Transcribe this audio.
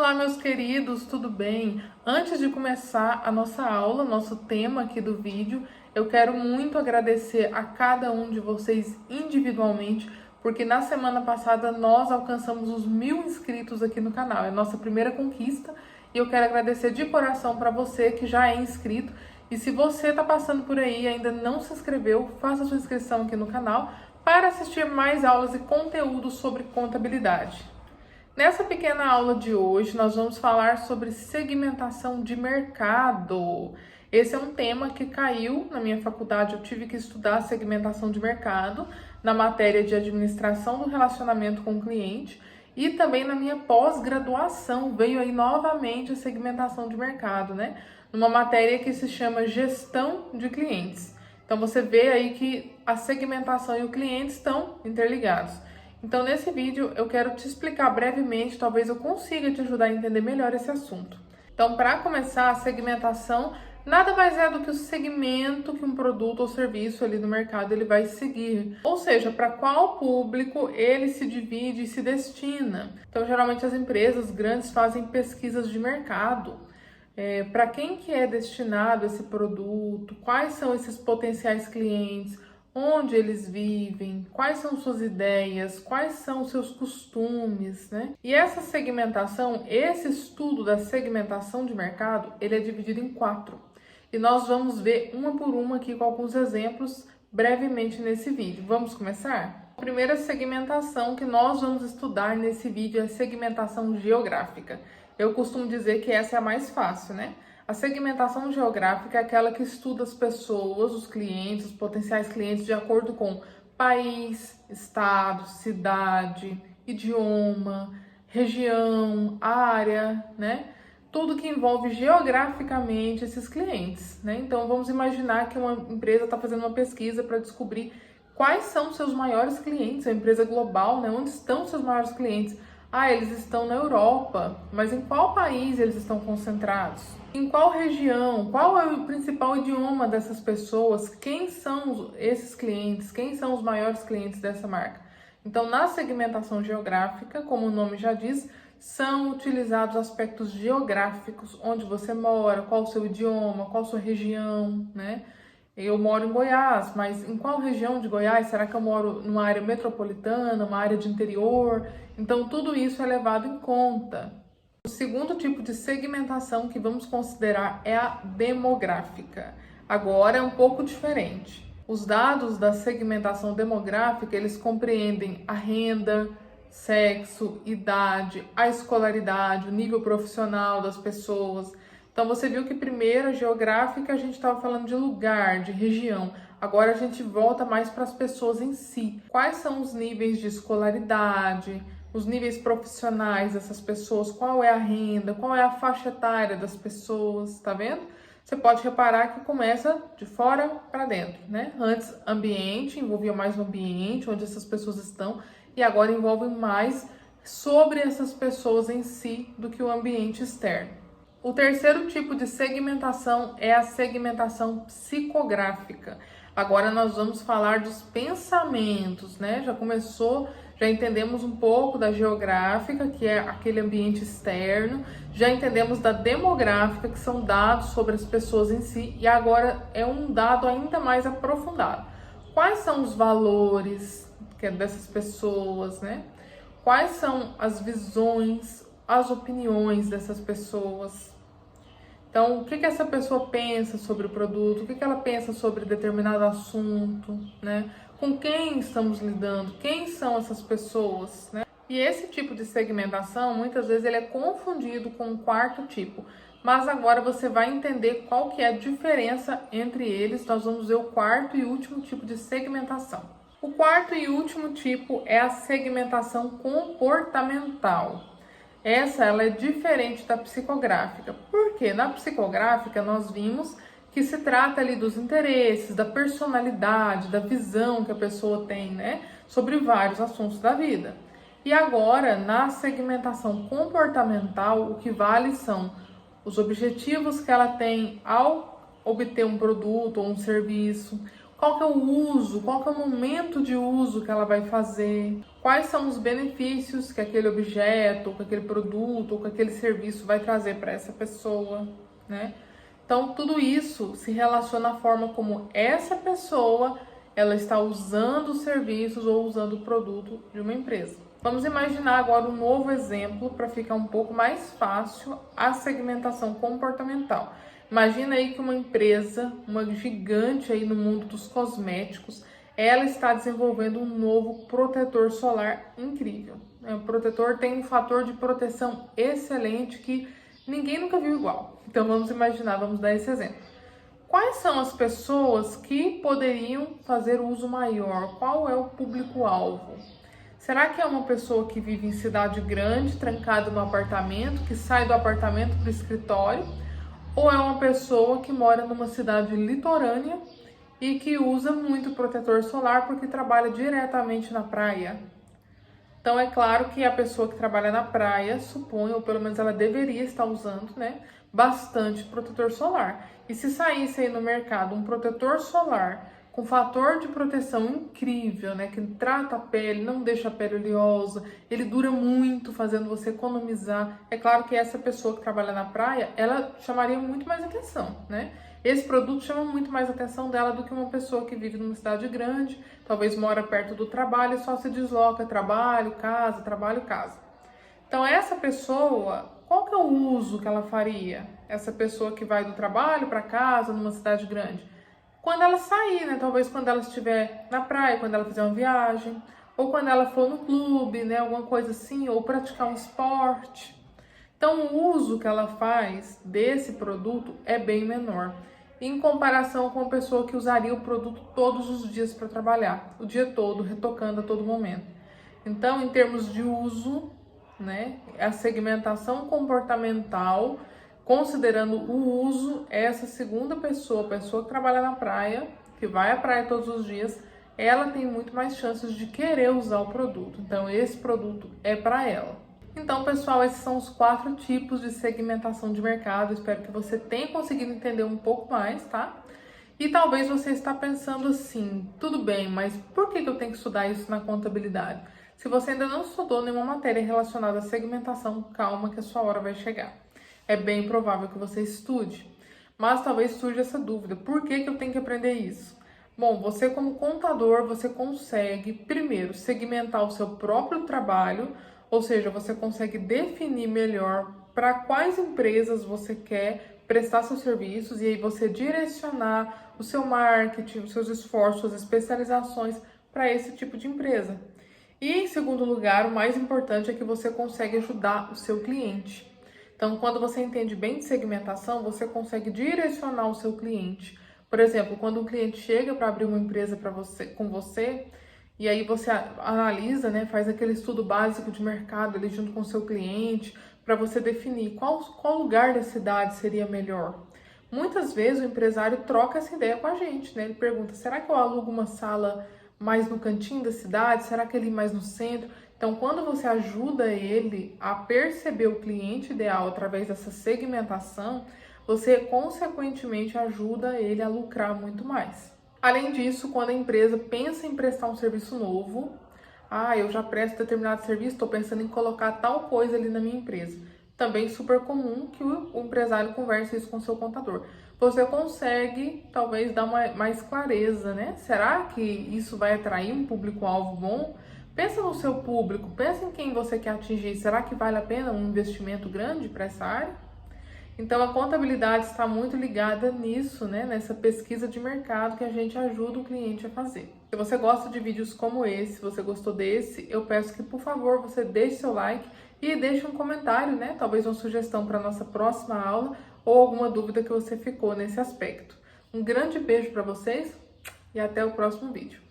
Olá, meus queridos, tudo bem? Antes de começar a nossa aula, nosso tema aqui do vídeo, eu quero muito agradecer a cada um de vocês individualmente, porque na semana passada nós alcançamos os 1000 inscritos aqui no canal. É a nossa primeira conquista e eu quero agradecer de coração para você que já é inscrito. E se você está passando por aí e ainda não se inscreveu, faça sua inscrição aqui no canal para assistir mais aulas e conteúdos sobre contabilidade. Nessa pequena aula de hoje, nós vamos falar sobre segmentação de mercado. Esse é um tema que caiu na minha faculdade, eu tive que estudar segmentação de mercado na matéria de administração do relacionamento com o cliente e também na minha pós-graduação veio aí novamente a segmentação de mercado, né? Numa matéria que se chama gestão de clientes. Então você vê aí que a segmentação e o cliente estão interligados. Então, nesse vídeo, eu quero te explicar brevemente, talvez eu consiga te ajudar a entender melhor esse assunto. Então, para começar, a segmentação nada mais é do que o segmento que um produto ou serviço ali no mercado ele vai seguir. Ou seja, para qual público ele se divide e se destina. Então, geralmente as empresas grandes fazem pesquisas de mercado. Para quem que é destinado esse produto, quais são esses potenciais clientes, onde eles vivem, quais são suas ideias, quais são os seus costumes, né? E essa segmentação, esse estudo da segmentação de mercado, ele é dividido em 4. E nós vamos ver uma por uma aqui com alguns exemplos brevemente nesse vídeo. Vamos começar? A primeira segmentação que nós vamos estudar nesse vídeo é a segmentação geográfica. Eu costumo dizer que essa é a mais fácil, né? A segmentação geográfica é aquela que estuda as pessoas, os clientes, os potenciais clientes de acordo com país, estado, cidade, idioma, região, área, né? Tudo que envolve geograficamente esses clientes, né? Então vamos imaginar que uma empresa está fazendo uma pesquisa para descobrir quais são seus maiores clientes, a empresa global, né? Onde estão seus maiores clientes? Ah, eles estão na Europa, mas em qual país eles estão concentrados? Em qual região? Qual é o principal idioma dessas pessoas? Quem são esses clientes? Quem são os maiores clientes dessa marca? Então, na segmentação geográfica, como o nome já diz, são utilizados aspectos geográficos, onde você mora, qual o seu idioma, qual a sua região, né? Eu moro em Goiás, mas em qual região de Goiás? Será que eu moro numa área metropolitana, uma área de interior? Então, tudo isso é levado em conta. O segundo tipo de segmentação que vamos considerar é a demográfica. Agora é um pouco diferente. Os dados da segmentação demográfica, eles compreendem a renda, sexo, idade, a escolaridade, o nível profissional das pessoas. Então, você viu que primeiro, a geográfica, a gente estava falando de lugar, de região. Agora, a gente volta mais para as pessoas em si. Quais são os níveis de escolaridade, os níveis profissionais dessas pessoas, qual é a renda, qual é a faixa etária das pessoas, tá vendo? Você pode reparar que começa de fora para dentro, né? Antes, ambiente, envolvia mais o ambiente, onde essas pessoas estão, e agora envolve mais sobre essas pessoas em si do que o ambiente externo. O terceiro tipo de segmentação é a segmentação psicográfica. Agora nós vamos falar dos pensamentos, né? Já entendemos um pouco da geográfica, que é aquele ambiente externo, já entendemos da demográfica, que são dados sobre as pessoas em si, e agora é um dado ainda mais aprofundado. Quais são os valores dessas pessoas, né? Quais são as visões, as opiniões dessas pessoas? Então, o que essa pessoa pensa sobre o produto? O que ela pensa sobre determinado assunto, né? Com quem estamos lidando? Quem são essas pessoas, né? E esse tipo de segmentação, muitas vezes, ele é confundido com o quarto tipo. Mas agora você vai entender qual que é a diferença entre eles. Nós vamos ver o quarto e último tipo de segmentação. O quarto e último tipo é a segmentação comportamental. Ela é diferente da psicográfica. Porque na psicográfica nós vimos que se trata ali dos interesses, da personalidade, da visão que a pessoa tem, né, sobre vários assuntos da vida. E agora, na segmentação comportamental, o que vale são os objetivos que ela tem ao obter um produto ou um serviço, qual que é o uso, qual que é o momento de uso que ela vai fazer, quais são os benefícios que aquele objeto, ou que aquele produto, ou que aquele serviço vai trazer para essa pessoa, né? Então, tudo isso se relaciona à forma como essa pessoa ela está usando os serviços ou usando o produto de uma empresa. Vamos imaginar agora um novo exemplo para ficar um pouco mais fácil a segmentação comportamental. Imagina aí que uma empresa, uma gigante aí no mundo dos cosméticos, ela está desenvolvendo um novo protetor solar incrível. O protetor tem um fator de proteção excelente que ninguém nunca viu igual. Então vamos imaginar, vamos dar esse exemplo. Quais são as pessoas que poderiam fazer uso maior? Qual é o público-alvo? Será que é uma pessoa que vive em cidade grande, trancada no apartamento, que sai do apartamento para o escritório? Ou é uma pessoa que mora numa cidade litorânea e que usa muito protetor solar porque trabalha diretamente na praia? Então é claro que a pessoa que trabalha na praia, supõe, ou pelo menos ela deveria estar usando, né, bastante protetor solar. E se saísse aí no mercado um protetor solar com fator de proteção incrível, né, que trata a pele, não deixa a pele oleosa, ele dura muito, fazendo você economizar. É claro que essa pessoa que trabalha na praia, ela chamaria muito mais atenção, né? Esse produto chama muito mais atenção dela do que uma pessoa que vive numa cidade grande, talvez mora perto do trabalho e só se desloca trabalho, casa, trabalho, casa. Então essa pessoa, qual que é o uso que ela faria? Essa pessoa que vai do trabalho para casa numa cidade grande? Quando ela sair, né? Talvez quando ela estiver na praia, quando ela fizer uma viagem, ou quando ela for no clube, né? Alguma coisa assim, ou praticar um esporte. Então o uso que ela faz desse produto é bem menor, em comparação com a pessoa que usaria o produto todos os dias para trabalhar, o dia todo, retocando a todo momento. Então, em termos de uso, né, a segmentação comportamental, considerando o uso, essa segunda pessoa, a pessoa que trabalha na praia, que vai à praia todos os dias, ela tem muito mais chances de querer usar o produto. Então, esse produto é para ela. Então, pessoal, esses são os 4 tipos de segmentação de mercado. Espero que você tenha conseguido entender um pouco mais, tá? E talvez você está pensando assim, tudo bem, mas por que eu tenho que estudar isso na contabilidade? Se você ainda não estudou nenhuma matéria relacionada à segmentação, calma que a sua hora vai chegar. É bem provável que você estude, mas talvez surja essa dúvida, por que eu tenho que aprender isso? Bom, você como contador, você consegue, primeiro, segmentar o seu próprio trabalho, ou seja, você consegue definir melhor para quais empresas você quer prestar seus serviços e aí você direcionar o seu marketing, os seus esforços, suas especializações para esse tipo de empresa. E em segundo lugar, o mais importante é que você consegue ajudar o seu cliente. Então, quando você entende bem de segmentação, você consegue direcionar o seu cliente. Por exemplo, quando um cliente chega para abrir uma empresa com você, e aí você analisa, né, faz aquele estudo básico de mercado ali junto com o seu cliente, para você definir qual lugar da cidade seria melhor. Muitas vezes o empresário troca essa ideia com a gente, né? Ele pergunta, será que eu alugo uma sala mais no cantinho da cidade? Será que ele mais no centro? Então, quando você ajuda ele a perceber o cliente ideal através dessa segmentação, você consequentemente ajuda ele a lucrar muito mais. Além disso, quando a empresa pensa em prestar um serviço novo, eu já presto determinado serviço, estou pensando em colocar tal coisa ali na minha empresa. Também super comum que o empresário converse isso com o seu contador. Você consegue, talvez, dar mais clareza, né? Será que isso vai atrair um público-alvo bom? Pensa no seu público, pensa em quem você quer atingir. Será que vale a pena um investimento grande para essa área? Então, a contabilidade está muito ligada nisso, né? Nessa pesquisa de mercado que a gente ajuda o cliente a fazer. Se você gosta de vídeos como esse, se você gostou desse, eu peço que, por favor, você deixe seu like e deixe um comentário, né? Talvez uma sugestão para a nossa próxima aula ou alguma dúvida que você ficou nesse aspecto. Um grande beijo para vocês e até o próximo vídeo.